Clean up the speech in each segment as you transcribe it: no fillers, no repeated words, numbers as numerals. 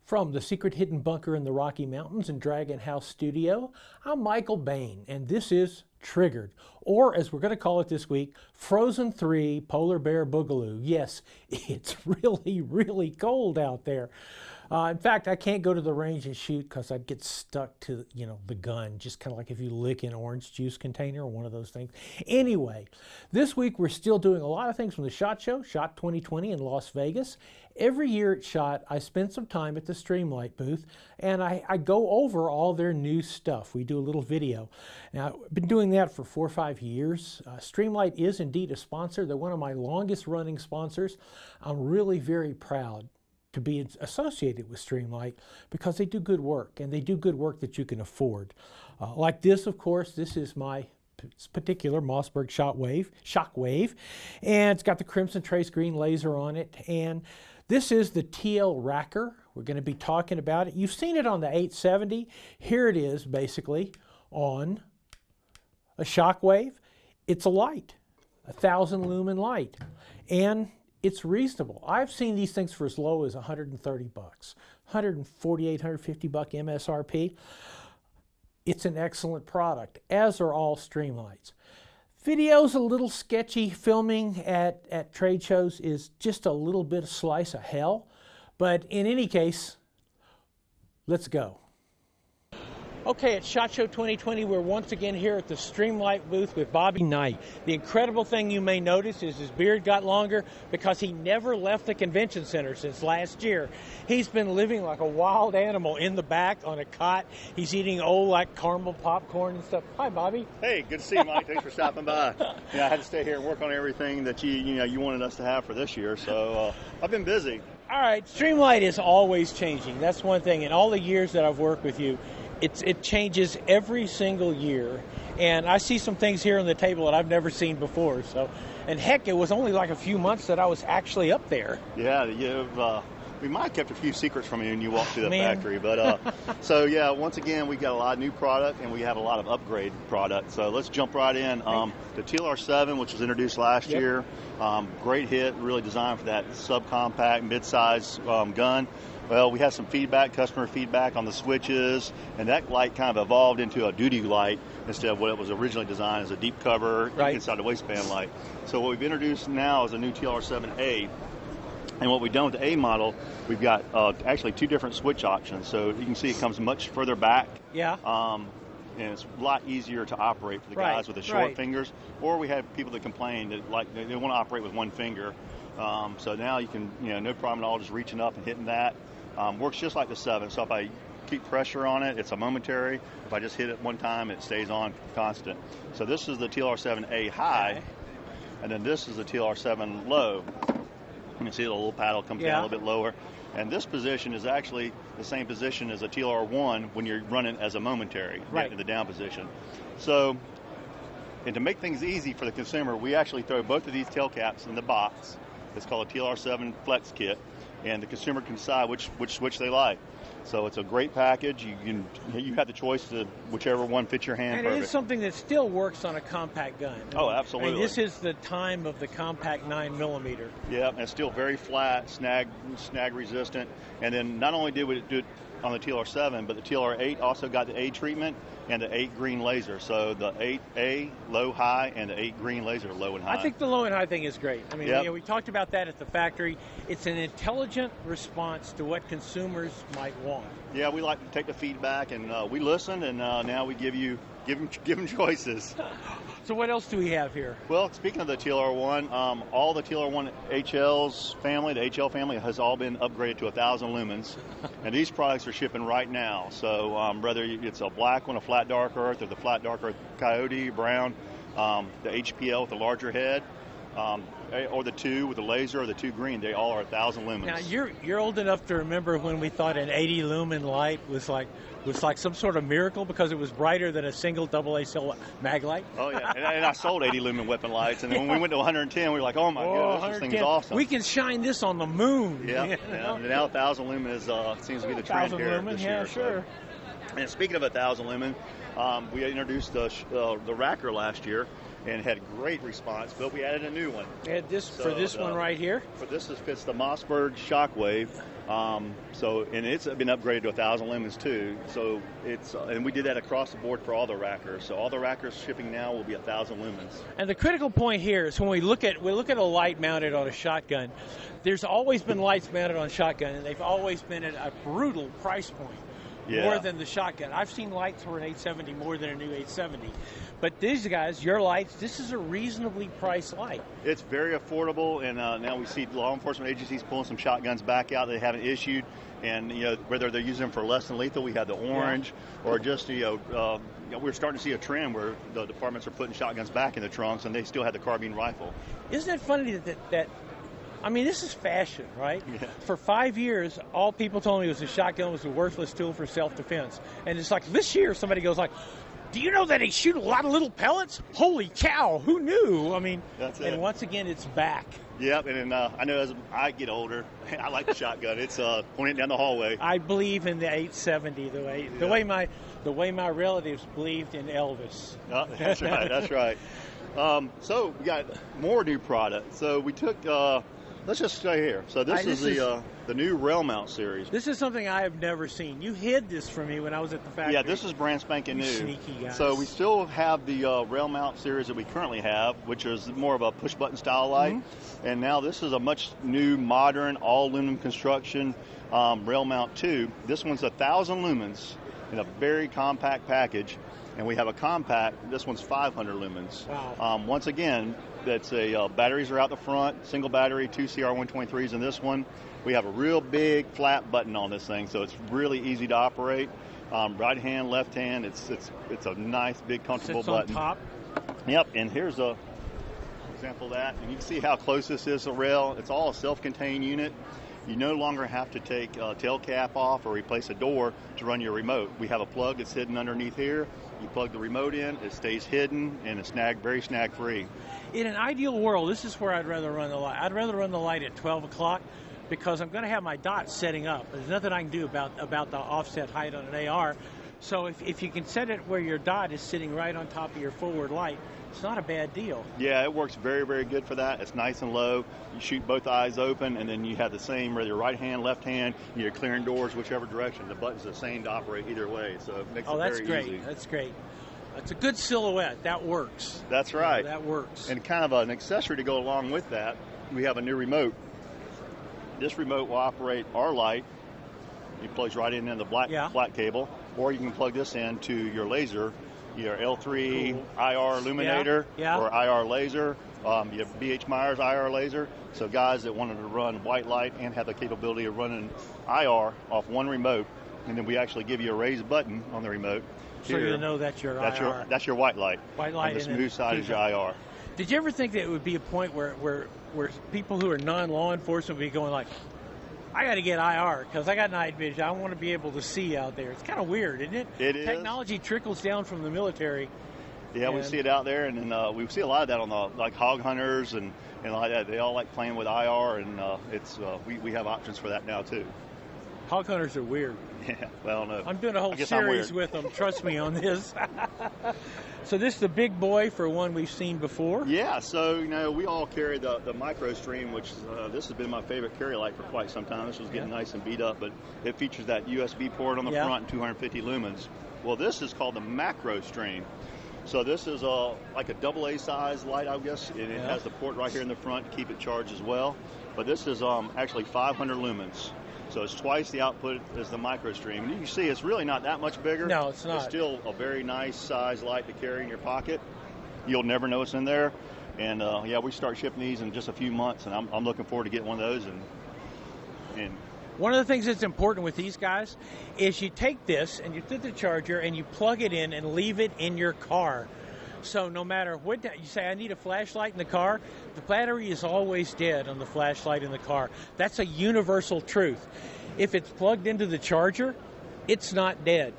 From the secret hidden bunker in the Rocky Mountains and Dragon House Studio, I'm Michael Bane, and this is Triggered, or as we're going to call it this week, Frozen 3 Polar Bear Boogaloo. Yes, it's really, really cold out there. In fact, I can't go to the range and shoot because I'd get stuck to, the gun, just kind of like if you lick an orange juice container or one of those things. Anyway, this week we're still doing a lot of things from the SHOT Show, SHOT 2020 in Las Vegas. Every year at SHOT, I spend some time at the Streamlight booth, and I go over all their new stuff. We do a little video. Now, I've been doing that for 4 or 5 years. Streamlight is indeed a sponsor. They're one of my longest running sponsors. I'm really very proud to be associated with Streamlight because they do good work, and they do good work that you can afford. Like this, of course, this is my particular Mossberg Shockwave, and it's got the Crimson Trace green laser on it, and this is the TL Racker. We're going to be talking about it. You've seen it on the 870. Here it is, basically, on a Shockwave. It's a light, 1,000 lumen light, and it's reasonable. I've seen these things for as low as 130 bucks, 148, 150 buck MSRP. It's an excellent product, as are all Streamlights. Video's a little sketchy. Filming at trade shows is just a little bit of slice of hell. But in any case, let's go. Okay, at SHOT Show 2020, we're once again here at the Streamlight booth with Bobby Knight. The incredible thing you may notice is his beard got longer because he never left the convention center since last year. He's been living like a wild animal in the back on a cot. He's eating old like caramel popcorn and stuff. Hi, Bobby. Hey, good to see you, Mike. Thanks for stopping by. Yeah, I had to stay here and work on everything that you wanted us to have for this year, so I've been busy. All right, Streamlight is always changing. That's one thing. In all the years that I've worked with you, it changes every single year, and I see some things here on the table that I've never seen before. So, and heck, it was only like a few months that I was actually up there. Yeah, we might have kept a few secrets from you when you walked through the factory, but so yeah, once again, we got a lot of new product and we have a lot of upgrade product. So let's jump right in. The TLR7, which was introduced last year, great hit, really designed for that subcompact, mid-size gun. Well, we had some customer feedback on the switches, and that light kind of evolved into a duty light instead of what it was originally designed as a deep cover inside the waistband light. So what we've introduced now is a new TLR7A. And what we've done with the A model, we've got actually 2 different switch options. So you can see it comes much further back. Yeah. And it's a lot easier to operate for the guys with the short fingers. Or we have people that complain that they want to operate with one finger. So now you can, no problem at all, just reaching up and hitting that. Works just like the 7. So if I keep pressure on it, it's a momentary. If I just hit it one time, it stays on constant. So this is the TLR7A high, and then this is the TLR7 low. You can see the little paddle comes down a little bit lower. And this position is actually the same position as a TLR1 when you're running as a momentary, in the down position. So, and to make things easy for the consumer, we actually throw both of these tail caps in the box. It's called a TLR7 Flex Kit, and the consumer can decide which switch they like. So it's a great package. You have the choice to whichever one fits your hand. And it is something that still works on a compact gun. Oh, absolutely. I mean, this is the time of the compact 9mm. Yeah, and it's still very flat, snag resistant. And then not only did we do it on the TLR7, but the TLR8 also got the A treatment and the 8 green laser. So the 8A low, high, and the 8 green laser low and high. I think the low and high thing is great. I mean, we talked about that at the factory. It's an intelligent response to what consumers might want. Yeah, we like to take the feedback, and we listen, and now we give them choices. So what else do we have here? Well, speaking of the TLR1, all the TLR1 HL's family, the HL family, has all been upgraded to 1,000 lumens, and these products are shipping right now. So whether it's a black one, a flat dark earth, or the flat dark earth coyote, brown, the HPL with the larger head, or the 2 with the laser, or the 2 green, they all are 1,000 lumens. Now you're old enough to remember when we thought an 80 lumen light was like some sort of miracle because it was brighter than a single AA cell mag light. Oh yeah, and I sold 80 lumen weapon lights, and then when we went to 110, we were like, oh my goodness, this thing's awesome. We can shine this on the moon. Yeah, and now 1,000 lumen seems to be the trend here. 1,000 lumen, this year, sure. And speaking of 1,000 lumen, we introduced the Racker last year, and had great response, but we added a new one. And this for this one right here. For this fits the Mossberg Shockwave. And it's been upgraded to 1,000 lumens too. So and we did that across the board for all the rackers. So all the rackers shipping now will be 1,000 lumens. And the critical point here is when we look at a light mounted on a shotgun, there's always been lights mounted on shotgun, and they've always been at a brutal price point. Yeah. More than the shotgun. I've seen lights for an 870 more than a new 870. But these guys, your lights, this is a reasonably priced light. It's very affordable, and now we see law enforcement agencies pulling some shotguns back out that they haven't issued. And, whether they're using them for less than lethal, we have the orange, or just, we're starting to see a trend where the departments are putting shotguns back in the trunks, and they still have the carbine rifle. Isn't it funny that this is fashion, right? Yeah. For 5 years, all people told me was a shotgun was a worthless tool for self-defense. And it's like this year somebody goes like, do you know that they shoot a lot of little pellets? Holy cow, who knew? That's and once again, it's back. Yep, and I know as I get older, I like the shotgun. It's pointing down the hallway. I believe in the 870 the way my relatives believed in Elvis. Oh, that's right, that's right. So we got more new product. So we took, let's just stay here. So this is the new rail mount series. This is something I have never seen. You hid this from me when I was at the factory. Yeah, this is brand spanking new. Sneaky guys. So we still have the rail mount series that we currently have, which is more of a push button style light. Mm-hmm. And now this is a much new, modern, all aluminum construction rail mount 2. This one's 1,000 lumens in a very compact package. And we have a compact, this one's 500 lumens. Wow. Once again, that's batteries are out the front, single battery, 2 CR123s in this one. We have a real big flat button on this thing, so it's really easy to operate. Right hand, left hand, it's a nice, big, comfortable button. Sits on top. Yep, and here's a example of that. And you can see how close this is to the rail. It's all a self-contained unit. You no longer have to take a tail cap off or replace a door to run your remote. We have a plug that's hidden underneath here. You plug the remote in, it stays hidden, and it's very snag-free. In an ideal world, this is where I'd rather run the light. I'd rather run the light at 12 o'clock because I'm going to have my dots setting up. There's nothing I can do about the offset height on an AR. So if you can set it where your dot is sitting right on top of your forward light, it's not a bad deal. Yeah, it works very, very good for that. It's nice and low. You shoot both eyes open, and then you have the same, whether right hand, left hand, you're clearing doors whichever direction. The button's the same to operate either way, so it makes it very easy. That's great. It's a good silhouette. That works. That's right. That works. And kind of an accessory to go along with that, we have a new remote. This remote will operate our light. It plugs right in the flat cable, or you can plug this into your laser, your L3 IR illuminator or IR laser. You have BH Myers IR laser. So guys that wanted to run white light and have the capability of running IR off one remote, and then we actually give you a raised button on the remote. So you know that's your IR. That's your white light. White light. And the smooth side is your IR. Did you ever think that it would be a point where people who are non-law enforcement would be going like, I got to get IR because I got night vision. I want to be able to see out there. It's kind of weird, isn't it? It is. Technology trickles down from the military. Yeah, we see it out there, and then we see a lot of that on the hog hunters and like that. They all like playing with IR, and we have options for that now too. Hog hunters are weird. Yeah, well, no. I'm doing a whole series with them. Trust me on this. So this is the big boy for one we've seen before. Yeah, so we all carry the Micro Stream, which this has been my favorite carry light for quite some time. This was getting nice and beat up, but it features that USB port on the front and 250 lumens. Well, this is called the Macro Stream. So this is like a AA size light, I guess, and it has the port right here in the front to keep it charged as well. But this is actually 500 lumens. So it's twice the output as the Micro Stream. And you can see it's really not that much bigger. No, it's not. It's still a very nice size light to carry in your pocket. You'll never know it's in there. And we start shipping these in just a few months, and I'm looking forward to getting one of those. And one of the things that's important with these guys is you take this and you put the charger and you plug it in and leave it in your car. So no matter what you say, I need a flashlight in the car, the battery is always dead on the flashlight in the car. That's a universal truth. If it's plugged into the charger, it's not dead.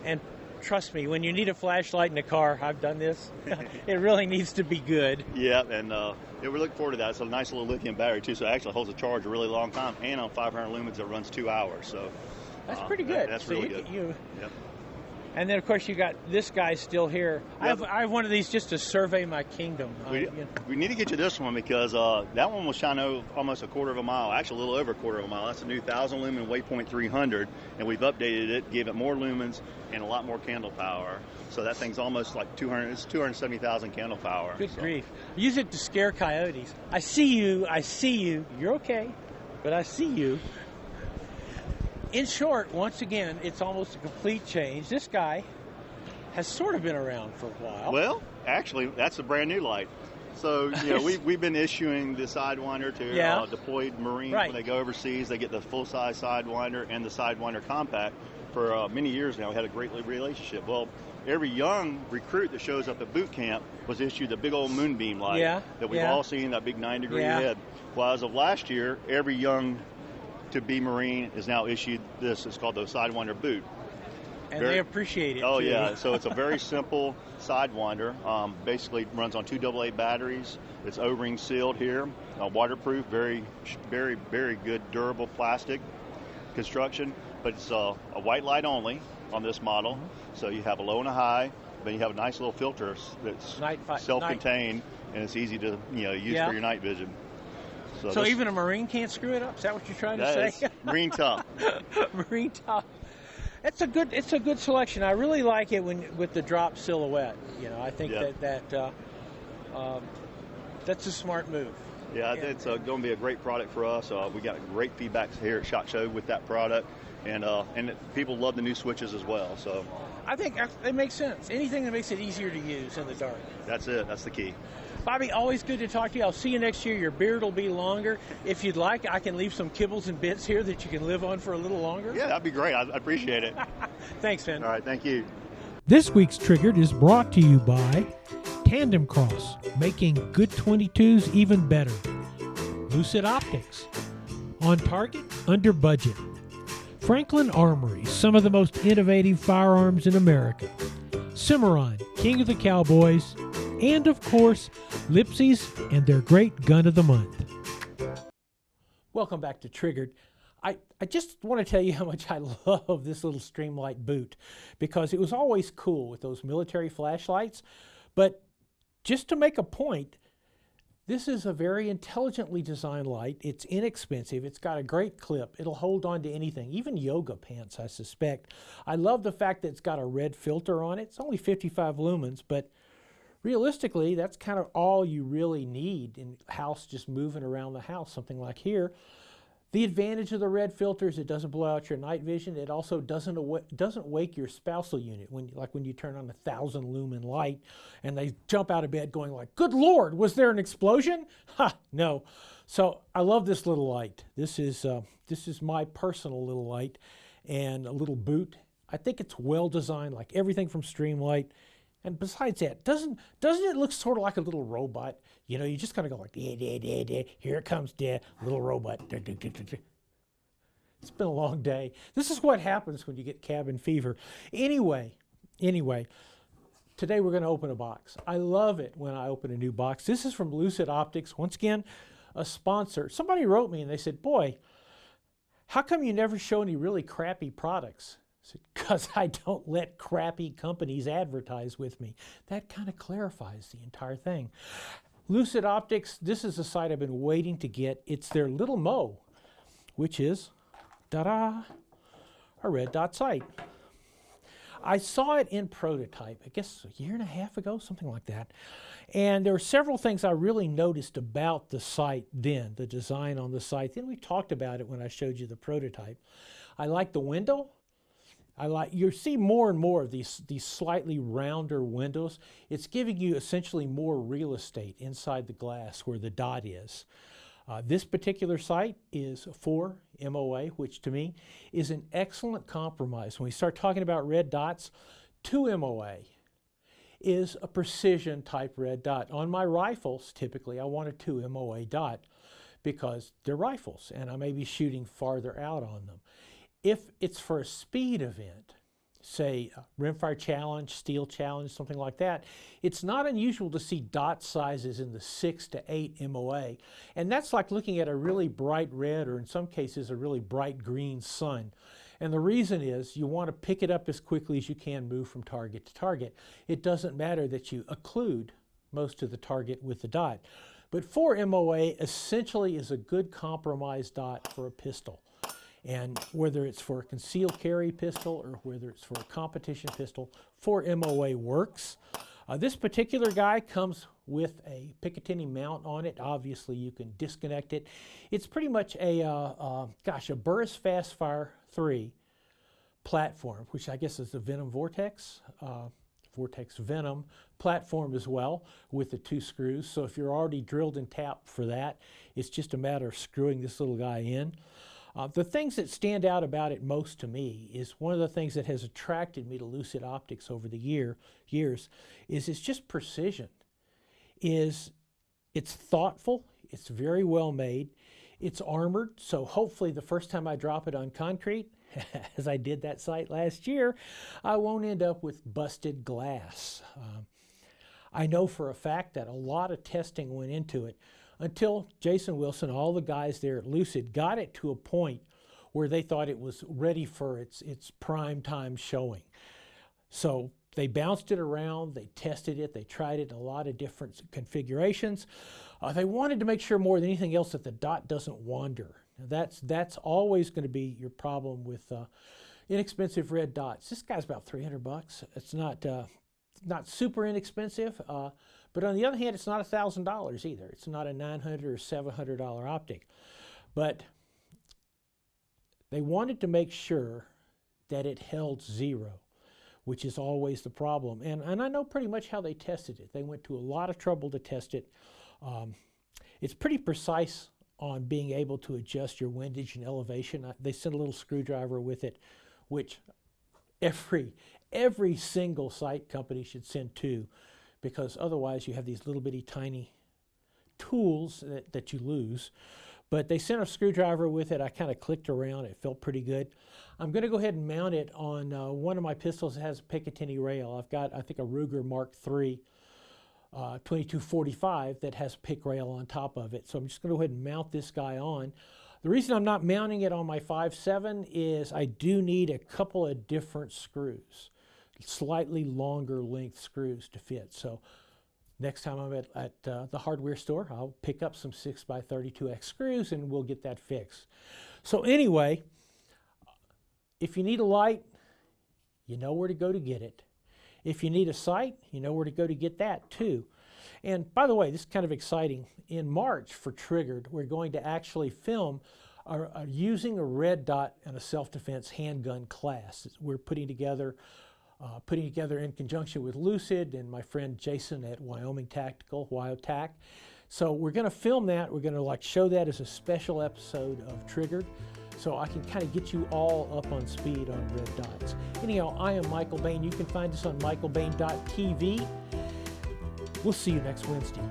And trust me, when you need a flashlight in a car, I've done this, it really needs to be good. Yeah, and we're looking forward to that. It's a nice little lithium battery, too, so it actually holds a charge a really long time, and on 500 lumens, it runs 2 hours. So that's pretty good. That's really good. Yep. And then, of course, you got this guy still here. Yep. I have one of these just to survey my kingdom. We need to get you this one because that one will shine almost a quarter of a mile, actually a little over a quarter of a mile. That's a new 1,000 lumen Waypoint 300, and we've updated it, gave it more lumens and a lot more candle power. So that thing's almost like 270,000 candle power. Good grief. Use it to scare coyotes. I see you. You're okay, but I see you. In short, once again, it's almost a complete change. This guy has sort of been around for a while. Well, actually, that's a brand new light. So, we've been issuing the Sidewinder to deployed Marines when they go overseas. They get the full-size Sidewinder and the Sidewinder Compact for many years now. We had a great relationship. Well, every young recruit that shows up at boot camp was issued the big old moonbeam light that we've all seen, that big 9-degree head. Well, as of last year, every young to-be Marine is now issued this. It's called the Sidewinder boot. And they appreciate it, Oh, too. yeah. So it's a very simple Sidewinder. Basically runs on 2 AA batteries. It's O-ring sealed here. Waterproof, very, very, very good durable plastic construction. But it's a white light only on this model. Mm-hmm. So you have a low and a high, but you have a nice little filter that's self-contained, and it's easy to use for your night vision. So even a Marine can't screw it up? Is that what you're trying to say? Marine tough. Marine tough. It's a good selection. I really like it with the drop silhouette. I think that's a smart move. Yeah, it's going to be a great product for us. We got great feedback here at SHOT Show with that product, and people love the new switches as well. So I think it makes sense. Anything that makes it easier to use in the dark. That's it. That's the key. Bobby, always good to talk to you. I'll see you next year. Your beard will be longer. If you'd like, I can leave some kibbles and bits here that you can live on for a little longer. Yeah, that'd be great. I appreciate it. Thanks, Finn. All right, thank you. This week's Triggered is brought to you by Tandem Cross, making good 22s even better. Lucid Optics, on target, under budget. Franklin Armory, some of the most innovative firearms in America. Cimarron, king of the cowboys. And, of course, Lipsy's and their great gun of the month. Welcome back to Triggered. I just want to tell you how much I love this little Streamlight boot, because it was always cool with those military flashlights. But just to make a point, this is a very intelligently designed light. It's inexpensive. It's got a great clip. It'll hold on to anything, even yoga pants, I suspect. I love the fact that it's got a red filter on it. It's only 55 lumens, but realistically, that's kind of all you really need in house, just moving around the house, something like here. The advantage of the red filter is it doesn't blow out your night vision. It also doesn't wake your spousal unit when you turn on a 1,000 lumen light and they jump out of bed going like, "Good Lord, was there an explosion?" Ha, no. So I love this little light. This is my personal little light and a little boot. I think it's well designed, like everything from Streamlight. And besides that, doesn't it look sort of like a little robot? You just kind of go like, here it comes, little robot. It's been a long day. This is what happens when you get cabin fever. Anyway, today we're going to open a box. I love it when I open a new box. This is from Lucid Optics. Once again, a sponsor. Somebody wrote me and they said, "Boy, how come you never show any really crappy products?" Because I don't let crappy companies advertise with me. That kind of clarifies the entire thing. Lucid Optics, this is a sight I've been waiting to get. It's their Litl Mo, which is, ta-da, a red dot sight. I saw it in prototype, I guess a year and a half ago, something like that. And there were several things I really noticed about the sight then, the design on the sight. Then we talked about it when I showed you the prototype. I like the window. You see more and more of these slightly rounder windows. It's giving you essentially more real estate inside the glass where the dot is. This particular sight is 4 MOA, which to me is an excellent compromise. When we start talking about red dots, 2 MOA is a precision type red dot. On my rifles, typically I want a 2 MOA dot because they're rifles and I may be shooting farther out on them. If it's for a speed event, say rimfire challenge, steel challenge, something like that, it's not unusual to see dot sizes in the 6 to 8 MOA. And that's like looking at a really bright red, or in some cases a really bright green sun. And the reason is you want to pick it up as quickly as you can, move from target to target. It doesn't matter that you occlude most of the target with the dot. But 4 MOA essentially is a good compromise dot for a pistol. And whether it's for a concealed carry pistol or whether it's for a competition pistol, 4 MOA works. This particular guy comes with a Picatinny mount on it. Obviously, you can disconnect it. It's pretty much a Burris Fastfire 3 platform, which I guess is the Venom Vortex. Vortex Venom platform as well, with the 2 screws. So if you're already drilled and tapped for that, it's just a matter of screwing this little guy in. The things that stand out about it most to me is one of the things that has attracted me to Lucid Optics over the years is it's just precision. It's thoughtful, it's very well made, it's armored, so hopefully the first time I drop it on concrete, as I did that site last year, I won't end up with busted glass. I know for a fact that a lot of testing went into it until Jason Wilson, all the guys there at Lucid, got it to a point where they thought it was ready for its prime time showing. So they bounced it around, they tested it, they tried it in a lot of different configurations. They wanted to make sure more than anything else that the dot doesn't wander. Now that's always going to be your problem with inexpensive red dots. This guy's about 300 bucks. It's not super inexpensive, but on the other hand, it's not $1,000 either. It's not a $900 or $700 optic. But they wanted to make sure that it held 0, which is always the problem. And I know pretty much how they tested it. They went to a lot of trouble to test it. It's pretty precise on being able to adjust your windage and elevation. They sent a little screwdriver with it, which every single sight company should send 2, because otherwise you have these little bitty tiny tools that you lose. But they sent a screwdriver with it. I kind of clicked around. It felt pretty good. I'm going to go ahead and mount it on one of my pistols that has a Picatinny rail. I've got, I think, a Ruger Mark III 2245 that has a pick rail on top of it. So I'm just going to go ahead and mount this guy on. The reason I'm not mounting it on my 5.7 is I do need a couple of different screws, slightly longer length screws to fit. So next time I'm at the hardware store, I'll pick up some 6x32X screws and we'll get that fixed. So anyway, if you need a light, you know where to go to get it. If you need a sight, you know where to go to get that too. And by the way, this is kind of exciting. In March for Triggered, we're going to actually film using a red dot and a self-defense handgun class. We're putting together in conjunction with Lucid and my friend Jason at Wyoming Tactical, WyoTac. So we're going to film that. We're going to show that as a special episode of Triggered, so I can kind of get you all up on speed on red dots. Anyhow, I am Michael Bane. You can find us on michaelbane.tv. We'll see you next Wednesday.